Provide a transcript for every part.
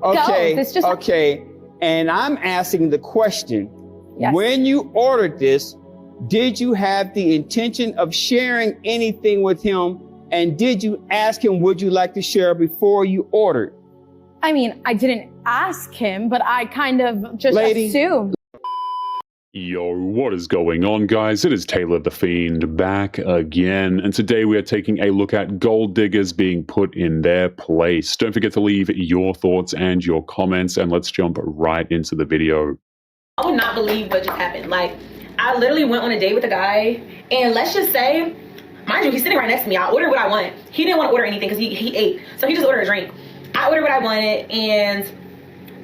Okay, This just okay. And I'm asking the question, Yes. when you ordered this, did you have the intention of sharing anything with him? And did you ask him, would you like to share before you ordered? I mean, I didn't ask him, but I kind of just assumed. Yo, what is going on, guys? It is Taylor the Fiend back again, and today we are taking a look at gold diggers being put in their place. Don't forget to leave your thoughts and your comments, and let's jump right into the video. I would not believe what just happened. Like, I literally went on a date with a guy, and let's just say, mind you, he's sitting right next to me. I ordered what I wanted. He didn't want to order anything because he ate, so he just ordered a drink. I ordered what I wanted, and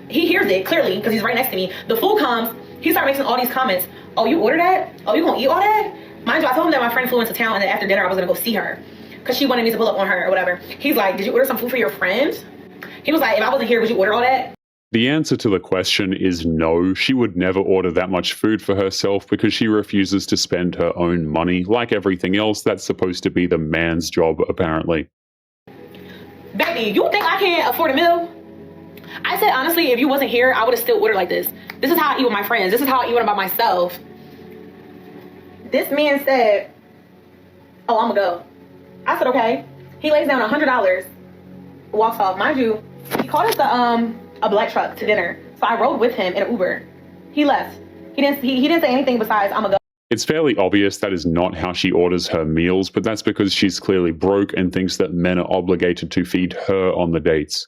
he hears it clearly because he's right next to me. The food comes. He started making all these comments. Oh, you ordered that? Oh, you gonna eat all that? Mind you, I told him that my friend flew into town and then after dinner I was gonna go see her because she wanted me to pull up on her or whatever. He's like, did you order some food for your friend? He was like, if I wasn't here, would you order all that? The answer to the question is no. She would never order that much food for herself because she refuses to spend her own money. Like everything else, that's supposed to be the man's job, apparently. Baby, you think I can't afford a meal? I said, honestly, if you wasn't here, I would have still ordered like this. This is how I eat with my friends. This is how I eat when I'm by myself. This man said, oh, I'm gonna go. I said, okay. He lays down $100, walks off. Mind you, he called us a black truck to dinner. So I rode with him in an Uber. He left. He didn't say anything besides, I'm gonna go. It's fairly obvious that is not how she orders her meals, but that's because she's clearly broke and thinks that men are obligated to feed her on the dates.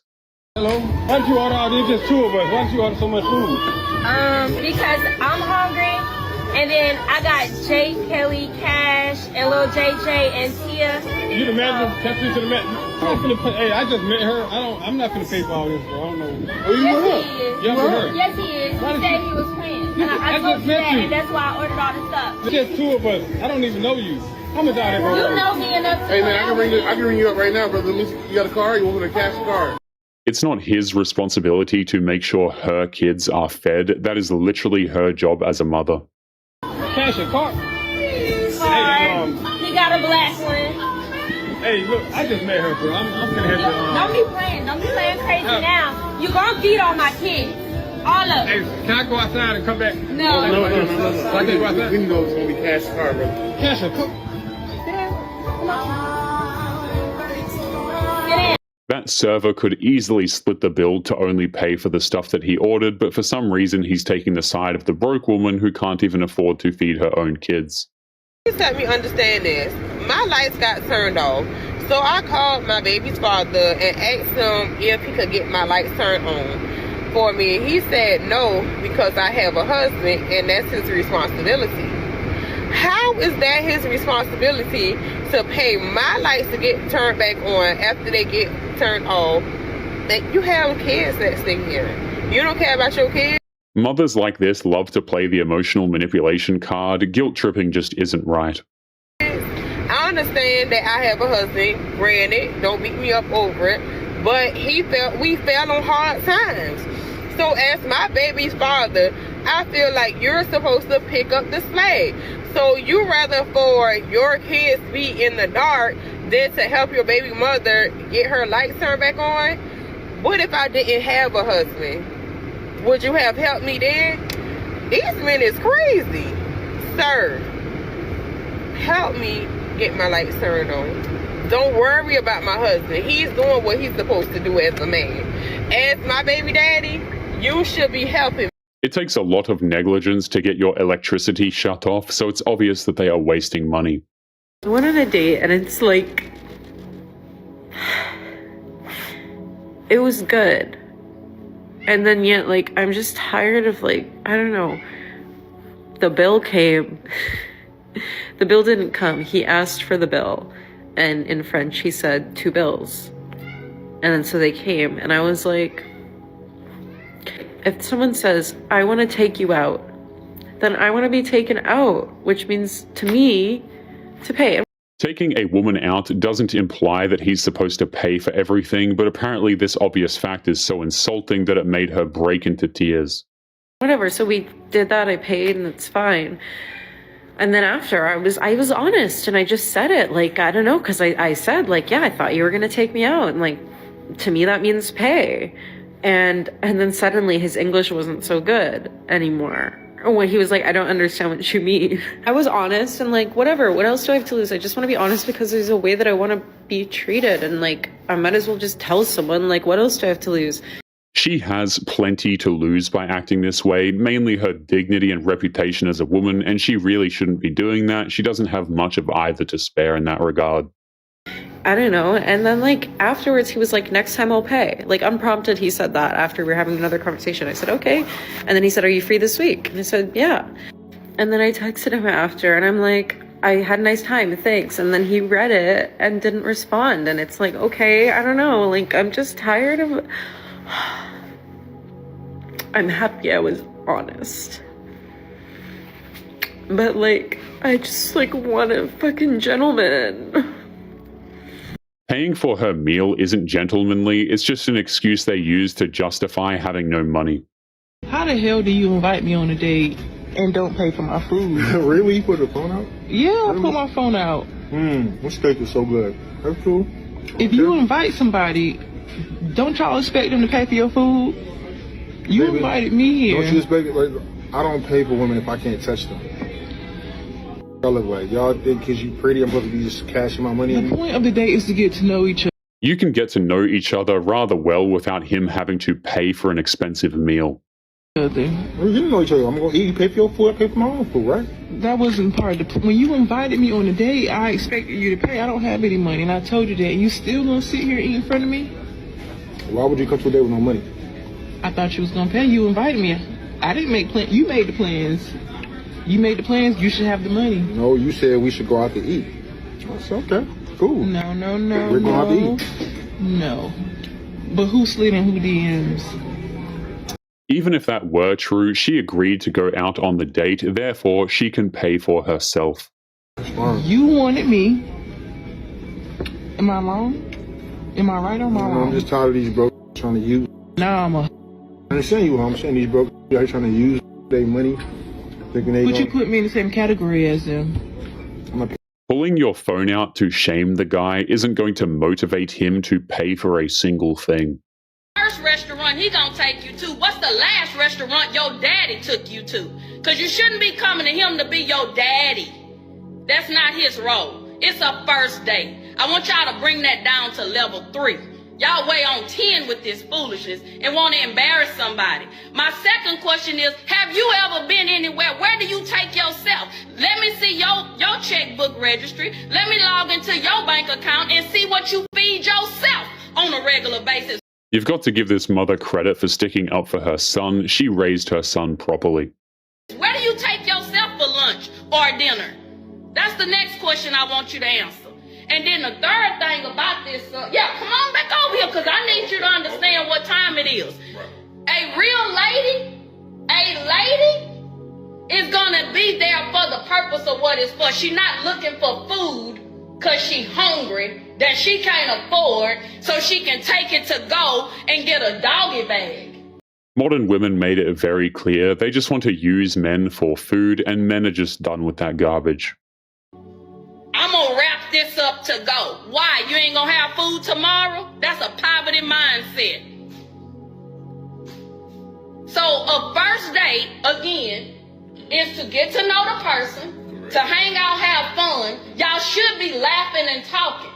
Hello? Why did you order all this? Just two of us. Why did you order so much food? Because I'm hungry, and then I got Jay, Kelly, Cash, and Lil JJ and Tia. You the manager? Tap into the manager. I'm not finna pay. Hey, I just met her. I'm not finna pay for all this. So I don't know. Oh, you Yes, with her? he is. Yeah, with her. Yes, he is. He said he was playing. And I told you that, and that's why I ordered all this stuff. It's just two of us. I don't even know you. How much out of You it? know me enough to Hey man, know I can ring you up right now, brother. You got a car? You want me to cash the car? It's not his responsibility to make sure her kids are fed. That is literally her job as a mother. Cash a car? Card. He got a black one. Hey, look, I just met her, bro. I'm gonna have to. Don't be playing. Don't be playing crazy now. You gonna feed on my kids. All of Hey, them. can I go outside and come back? No. No. I can go outside. We know it's gonna be cash the car, brother. Cash a car? Get in. That server could easily split the bill to only pay for the stuff that he ordered, but for some reason he's taking the side of the broke woman who can't even afford to feed her own kids. Please help me understand this. My lights got turned off, so I called my baby's father and asked him if he could get my lights turned on for me. He said no, because I have a husband and that's his responsibility. How is that his responsibility to pay my lights to get turned back on after they get turned off? That you have kids that stay here. You don't care about your kids? Mothers like this love to play the emotional manipulation card. Guilt tripping just isn't right. I understand that I have a husband, granted, don't beat me up over it, but we fell on hard times. So as my baby's father, I feel like you're supposed to pick up the slack. So you rather for your kids be in the dark than to help your baby mother get her lights turned back on? What if I didn't have a husband? Would you have helped me then? These men is crazy. Sir, help me get my lights turned on. Don't worry about my husband. He's doing what he's supposed to do as a man. As my baby daddy, you should be helping. It takes a lot of negligence to get your electricity shut off, so it's obvious that they are wasting money. I went on a date and it's like, it was good. And then yet, like, I'm just tired of, like, I don't know. The bill came. The bill didn't come. He asked for the bill. And in French, he said 2 bills. And then so they came. And I was like, if someone says, I want to take you out, then I want to be taken out, which means to me to pay. Taking a woman out doesn't imply that he's supposed to pay for everything, but apparently this obvious fact is so insulting that it made her break into tears. Whatever, so we did that, I paid, and it's fine. And then after, I was honest, and I just said it, like, I don't know, because I said, like, yeah, I thought you were going to take me out, and, like, to me that means pay. And then suddenly his English wasn't so good anymore. When he was like, I don't understand what you mean. I was honest and like, whatever, what else do I have to lose? I just want to be honest because there's a way that I want to be treated. And like, I might as well just tell someone, like, what else do I have to lose? She has plenty to lose by acting this way, mainly her dignity and reputation as a woman, and she really shouldn't be doing that. She doesn't have much of either to spare in that regard. I don't know. And then like afterwards he was like, next time I'll pay. Like unprompted he said that after we were having another conversation. I said, okay. And then he said, are you free this week? And I said, yeah. And then I texted him after and I'm like, I had a nice time, thanks. And then he read it and didn't respond. And it's like, okay, I don't know. Like I'm just tired of... I'm happy I was honest. But like, I just like want a fucking gentleman. Paying for her meal isn't gentlemanly, it's just an excuse they use to justify having no money. How the hell do you invite me on a date and don't pay for my food? Really? You put the phone out? Yeah, I put my phone out. This steak is so good. That's cool. If you invite somebody, don't y'all expect them to pay for your food? You Baby, invited me here. Don't you expect it? Like, I don't pay for women if I can't touch them. Y'all look like y'all think because you pretty, I'm supposed to be just cashing my money. The point of the date is to get to know each other. You can get to know each other rather well without him having to pay for an expensive meal. Well, you didn't know each other. I'm going to eat, you pay for your food, I pay for my own food, right? That wasn't part of the... When you invited me on a date, I expected you to pay. I don't have any money, and I told you that. You still going to sit here and eat in front of me? Why would you come to a date with no money? I thought you was going to pay. You invited me. I didn't make plans. You made the plans. You made the plans, you should have the money. No, you said we should go out to eat. I said, okay, cool. No. We're going out to eat. No. But who slid in who DMs? Even if that were true, she agreed to go out on the date, therefore she can pay for herself. You wanted me. Am I wrong? Am I right or am I wrong? I'm just tired of these broke trying to use. Nah, I understand you, I'm saying these broke are trying to use their money. But you put me in the same category as them. Pulling your phone out to shame the guy isn't going to motivate him to pay for a single thing. First restaurant he gonna take you to, what's the last restaurant your daddy took you to? Because you shouldn't be coming to him to be your daddy. That's not his role. It's a first date. I want y'all to bring that down to level 3. Y'all way on 10 with this foolishness and want to embarrass somebody. My second question is, have you ever been anywhere? Where do you take yourself? Let me see your checkbook registry. Let me log into your bank account and see what you feed yourself on a regular basis. You've got to give this mother credit for sticking up for her son. She raised her son properly. Where do you take yourself for lunch or dinner? That's the next question I want you to answer. And then the third thing about this, come on back over here because I need you to understand what time it is. A real lady, is going to be there for the purpose of what it's for. She's not looking for food because she's hungry that she can't afford so she can take it to go and get a doggy bag. Modern women made it very clear they just want to use men for food, and men are just done with that garbage. I'm going to wrap this up to go. Why? You ain't going to have food tomorrow? That's a poverty mindset. So a first date, again, is to get to know the person, to hang out, have fun. Y'all should be laughing and talking.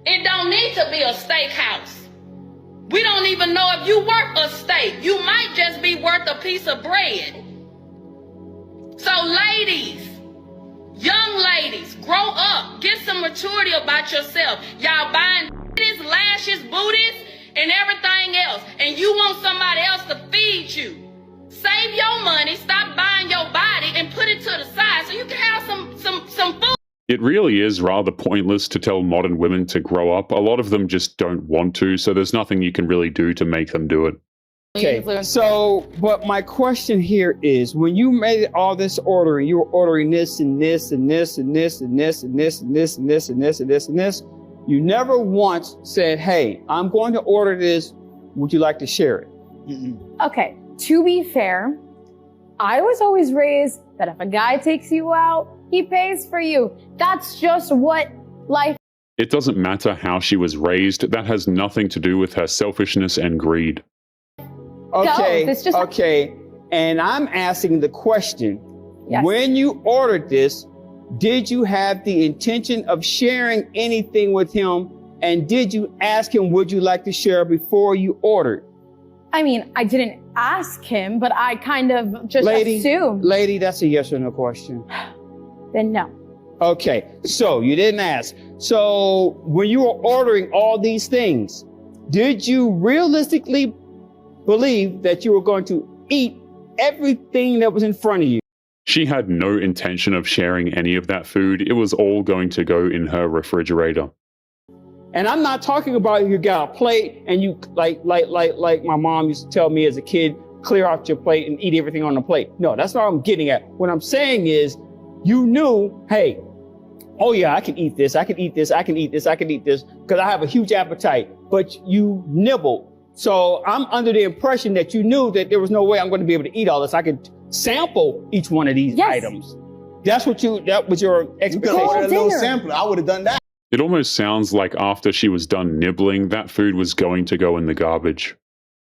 It don't need to be a steakhouse. We don't even know if you worth a steak. You might just be worth a piece of bread. So ladies, young ladies, grow up. Get some maturity about yourself. Y'all buying lashes, booties, and everything else. And you want somebody else to feed you. Save your money, stop buying your body, and put it to the side so you can have some food. It really is rather pointless to tell modern women to grow up. A lot of them just don't want to, so there's nothing you can really do to make them do it. Okay, so, but my question here is, when you made all this ordering, you were ordering this and this and this and this and this and this and this and this and this and this and this, you never once said, hey, I'm going to order this, would you like to share it? Okay, to be fair, I was always raised that if a guy takes you out, he pays for you. That's just what life. It doesn't matter how she was raised, that has nothing to do with her selfishness and greed. Okay, This just okay. And I'm asking the question, Yes. when you ordered this, did you have the intention of sharing anything with him? And did you ask him, would you like to share before you ordered? I mean, I didn't ask him, but I kind of just assumed. Lady, that's a yes or no question. Then no. Okay, so you didn't ask. So when you were ordering all these things, did you realistically believe that you were going to eat everything that was in front of you? She had no intention of sharing any of that food. It was all going to go in her refrigerator. And I'm not talking about you got a plate and you like my mom used to tell me as a kid, clear out your plate and eat everything on the plate. No, that's not what I'm getting at. What I'm saying is you knew, hey, oh yeah, I can eat this, I can eat this, I can eat this, I can eat this, because I have a huge appetite, but you nibbled. So I'm under the impression that you knew that there was no way I'm going to be able to eat all this. I could sample each one of these items. That was your expectation. You could order a little sampler. I would have done that. It almost sounds like after she was done nibbling, that food was going to go in the garbage.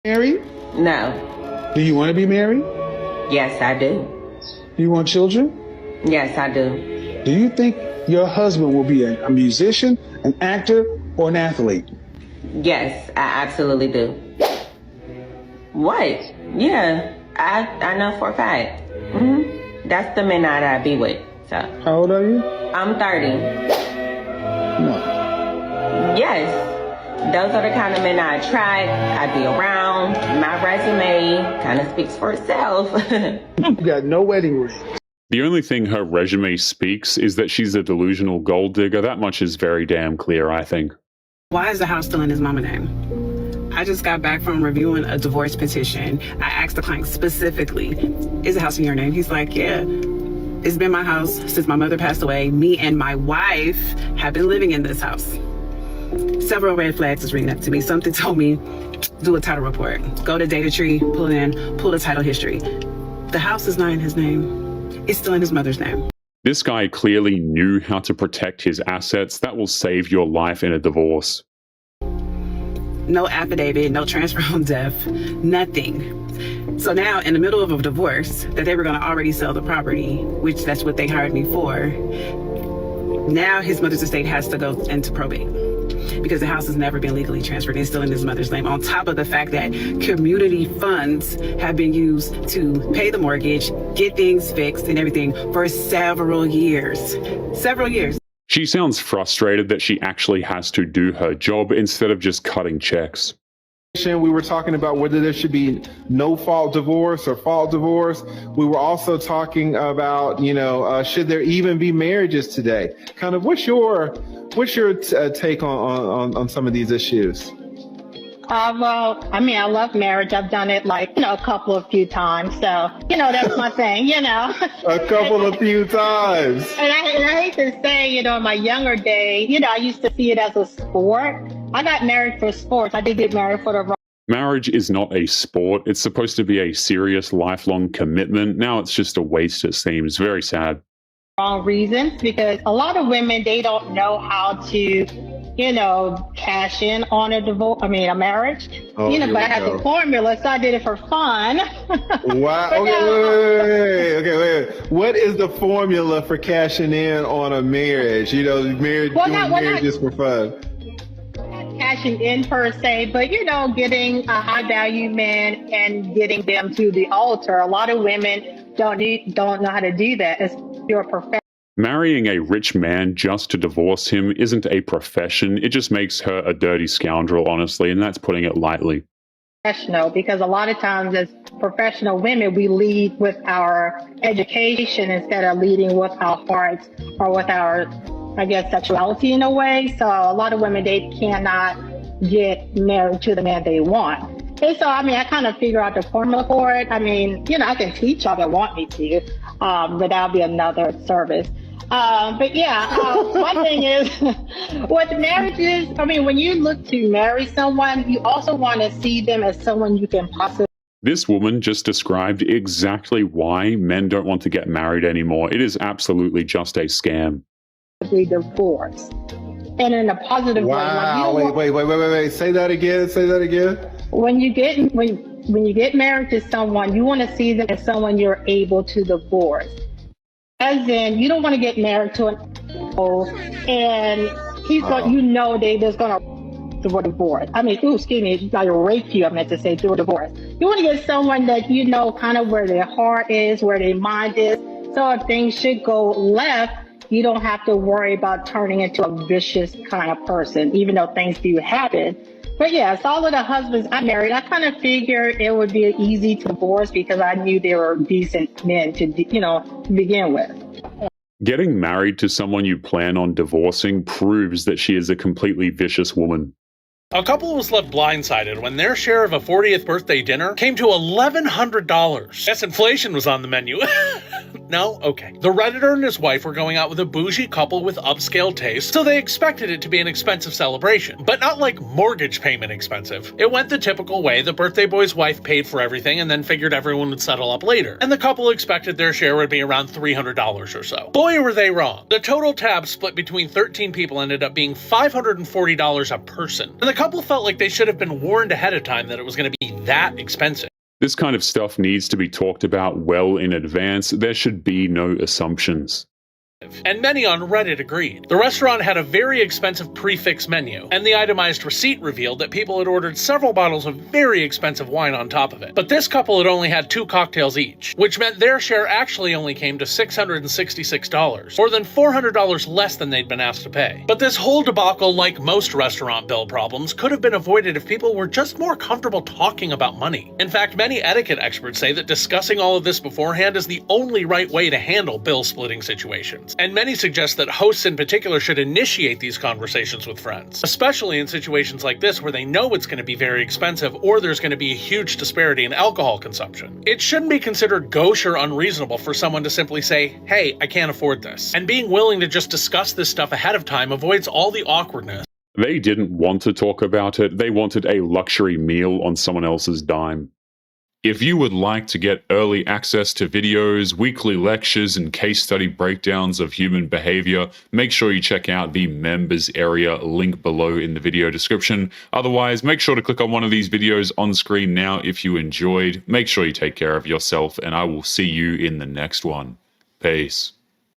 Married? No. Do you want to be married? Yes, I do. Do you want children? Yes, I do. Do you think your husband will be a musician, an actor, or an athlete? Yes, I absolutely do. What? Yeah, I know for a fact. That's the men that I be with. So. How old are you? I'm 30. No. Yes. Those are the kind of men I attract, I be around. My resume kind of speaks for itself. You got no wedding ring. The only thing her resume speaks is that she's a delusional gold digger. That much is very damn clear, I think. Why is the house still in his mama's name? I just got back from reviewing a divorce petition. I asked the client specifically, is the house in your name? He's like, yeah. It's been my house since my mother passed away. Me and my wife have been living in this house. Several red flags is ringing up to me. Something told me, do a title report. Go to Data Tree, pull it in, pull the title history. The house is not in his name. It's still in his mother's name. This guy clearly knew how to protect his assets. That will save your life in a divorce. No affidavit, no transfer on death, nothing. So now, in the middle of a divorce, that they were going to already sell the property, which that's what they hired me for. Now his mother's estate has to go into probate because the house has never been legally transferred. It's still in his mother's name. On top of the fact that community funds have been used to pay the mortgage, get things fixed and everything for several years. Several years. She sounds frustrated that she actually has to do her job instead of just cutting checks. We were talking about whether there should be no fault divorce or fault divorce. We were also talking about, should there even be marriages today? Kind of, what's your take on some of these issues? Well, I mean, I love marriage. I've done it a few times. So, that's my thing, A few times. And I hate to say, in my younger day, I used to see it as a sport. I got married for sports. I did get married for the wrong. Marriage is not a sport. It's supposed to be a serious, lifelong commitment. Now it's just a waste, it seems. Very sad. Wrong reasons, because a lot of women, they don't know how to, cash in on a marriage. Oh, but I had the formula, so I did it for fun. Wow. Okay, wait. What is the formula for cashing in on a marriage? Doing marriage just for fun. Cashing in per se, but getting a high value man and getting them to the altar. A lot of women don't know how to do that. It's pure profession. Marrying a rich man just to divorce him isn't a profession. It just makes her a dirty scoundrel, honestly, and that's putting it lightly. Professional, because a lot of times as professional women, we lead with our education instead of leading with our hearts or with our, sexuality in a way. So a lot of women, they cannot get married to the man they want. And so, I kind of figure out the formula for it. I can teach y'all that want me to, but that'll be another service. But yeah, one thing is with marriages, when you look to marry someone, you also want to see them as someone you can possibly. This woman just described exactly why men don't want to get married anymore. It is absolutely just a scam. Divorce. And in a positive way. Wow, wait. Say that again. When when you get married to someone, you want to see them as someone you're able to divorce. As in, you don't want to get married to an and he's going, you know, there's going to through a divorce. I mean, excuse me, like rape you, I meant to say, through a divorce. You want to get someone that you know kind of where their heart is, where their mind is. So if things should go left, you don't have to worry about turning into a vicious kind of person, even though things do happen. But yes, all of the husbands I married, I kind of figured it would be easy to divorce because I knew they were decent men to begin with. Getting married to someone you plan on divorcing proves that she is a completely vicious woman. A couple was left blindsided when their share of a 40th birthday dinner came to $1,100. Yes, inflation was on the menu. No? Okay. The Redditor and his wife were going out with a bougie couple with upscale taste, so they expected it to be an expensive celebration. But not like mortgage payment expensive. It went the typical way. The birthday boy's wife paid for everything and then figured everyone would settle up later. And the couple expected their share would be around $300 or so. Boy, were they wrong. The total tab split between 13 people ended up being $540 a person. And the couple felt like they should have been warned ahead of time that it was going to be that expensive. This kind of stuff needs to be talked about well in advance. There should be no assumptions. And many on Reddit agreed. The restaurant had a very expensive prix menu, and the itemized receipt revealed that people had ordered several bottles of very expensive wine on top of it. But this couple had only had 2 cocktails each, which meant their share actually only came to $666, more than $400 less than they'd been asked to pay. But this whole debacle, like most restaurant bill problems, could have been avoided if people were just more comfortable talking about money. In fact, many etiquette experts say that discussing all of this beforehand is the only right way to handle bill splitting situations. And many suggest that hosts in particular should initiate these conversations with friends, especially in situations like this where they know it's going to be very expensive or there's going to be a huge disparity in alcohol consumption. It shouldn't be considered gauche or unreasonable for someone to simply say, hey, I can't afford this. And being willing to just discuss this stuff ahead of time avoids all the awkwardness. They didn't want to talk about it. They wanted a luxury meal on someone else's dime. If you would like to get early access to videos, weekly lectures, and case study breakdowns of human behavior, make sure you check out the members area link below in the video description. Otherwise, make sure to click on one of these videos on screen now if you enjoyed. Make sure you take care of yourself, and I will see you in the next one. Peace.